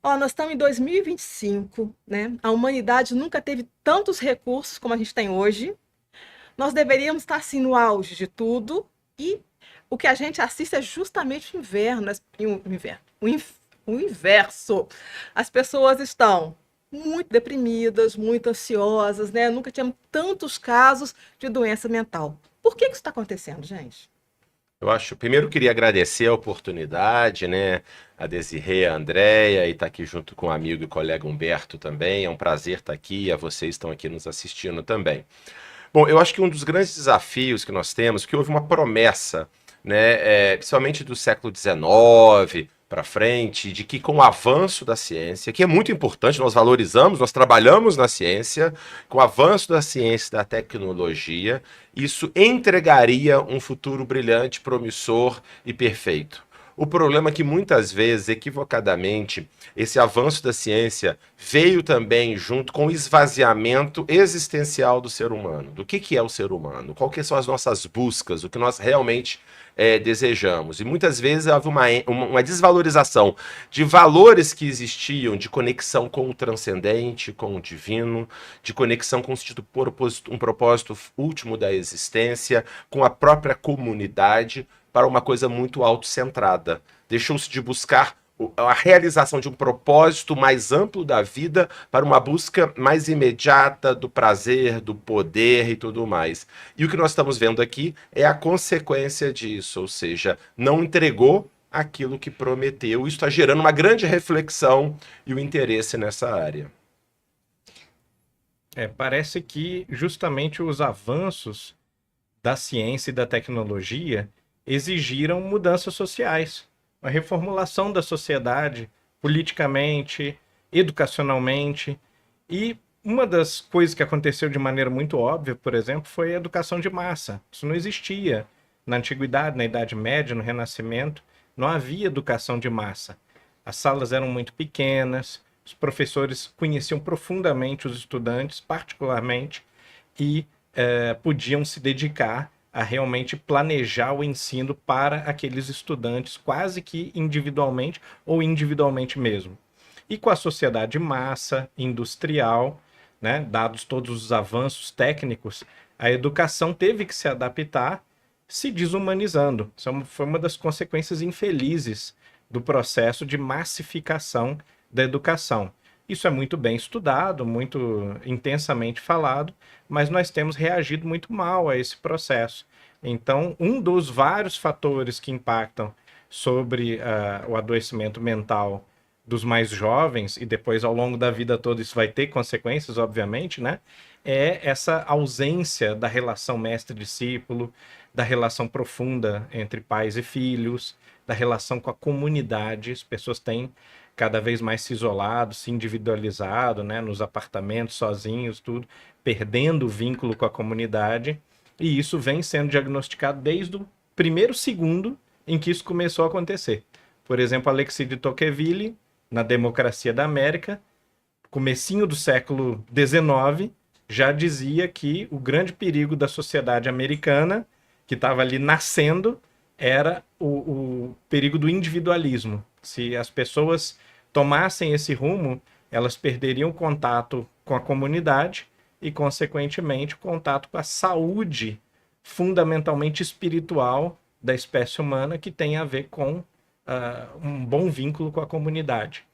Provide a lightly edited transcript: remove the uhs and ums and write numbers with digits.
Ó, nós estamos em 2025, né? A humanidade nunca teve tantos recursos como a gente tem hoje. Nós deveríamos estar assim no auge de tudo e o que a gente assiste é justamente o inverno, o inverno, o inverso. As pessoas estão muito deprimidas, muito ansiosas, né? Nunca tivemos tantos casos de doença mental. Por que isso está acontecendo, gente? Eu acho, primeiro eu queria agradecer a oportunidade, né? A Desirê, a Andréia, e estar aqui junto com o amigo e colega Humberto também. É um prazer estar aqui e a vocês estão aqui nos assistindo também. Bom, eu acho que um dos grandes desafios que nós temos, que houve uma promessa, né, principalmente do século XIX para frente, de que com o avanço da ciência, que é muito importante, nós valorizamos, nós trabalhamos na ciência, com o avanço da ciência e da tecnologia, isso entregaria um futuro brilhante, promissor e perfeito. O problema é que muitas vezes, equivocadamente, esse avanço da ciência veio também junto com o esvaziamento existencial do ser humano. Do que é o ser humano? Qual que são as nossas buscas? O que nós realmente desejamos? E muitas vezes houve uma desvalorização de valores que existiam, de conexão com o transcendente, com o divino, de conexão com um propósito último da existência, com a própria comunidade, para uma coisa muito autocentrada. Deixou-se de buscar a realização de um propósito mais amplo da vida para uma busca mais imediata do prazer, do poder e tudo mais. E o que nós estamos vendo aqui é a consequência disso, ou seja, não entregou aquilo que prometeu. Isso está gerando uma grande reflexão e o interesse nessa área. Parece que justamente os avanços da ciência e da tecnologia exigiram mudanças sociais, uma reformulação da sociedade, politicamente, educacionalmente. E uma das coisas que aconteceu de maneira muito óbvia, por exemplo, foi a educação de massa. Isso não existia na Antiguidade, na Idade Média, no Renascimento. Não havia educação de massa. As salas eram muito pequenas, os professores conheciam profundamente os estudantes, particularmente, e podiam se dedicar a realmente planejar o ensino para aqueles estudantes, quase que individualmente ou individualmente mesmo. E com a sociedade de massa, industrial, né, dados todos os avanços técnicos, a educação teve que se adaptar, se desumanizando. Isso foi uma das consequências infelizes do processo de massificação da educação. Isso é muito bem estudado, muito intensamente falado, mas nós temos reagido muito mal a esse processo. Então, um dos vários fatores que impactam sobre o adoecimento mental dos mais jovens, e depois ao longo da vida toda isso vai ter consequências, obviamente, né? É essa ausência da relação mestre-discípulo, da relação profunda entre pais e filhos, da relação com a comunidade. As pessoas têm cada vez mais se isolado, se individualizado, né, nos apartamentos, sozinhos, tudo, perdendo o vínculo com a comunidade. E isso vem sendo diagnosticado desde o primeiro segundo em que isso começou a acontecer. Por exemplo, Alexis de Tocqueville, na Democracia da América, comecinho do século XIX, já dizia que o grande perigo da sociedade americana, que estava ali nascendo, era o perigo do individualismo. Se as pessoas tomassem esse rumo, elas perderiam contato com a comunidade e, consequentemente, o contato com a saúde fundamentalmente espiritual da espécie humana, que tem a ver com um bom vínculo com a comunidade.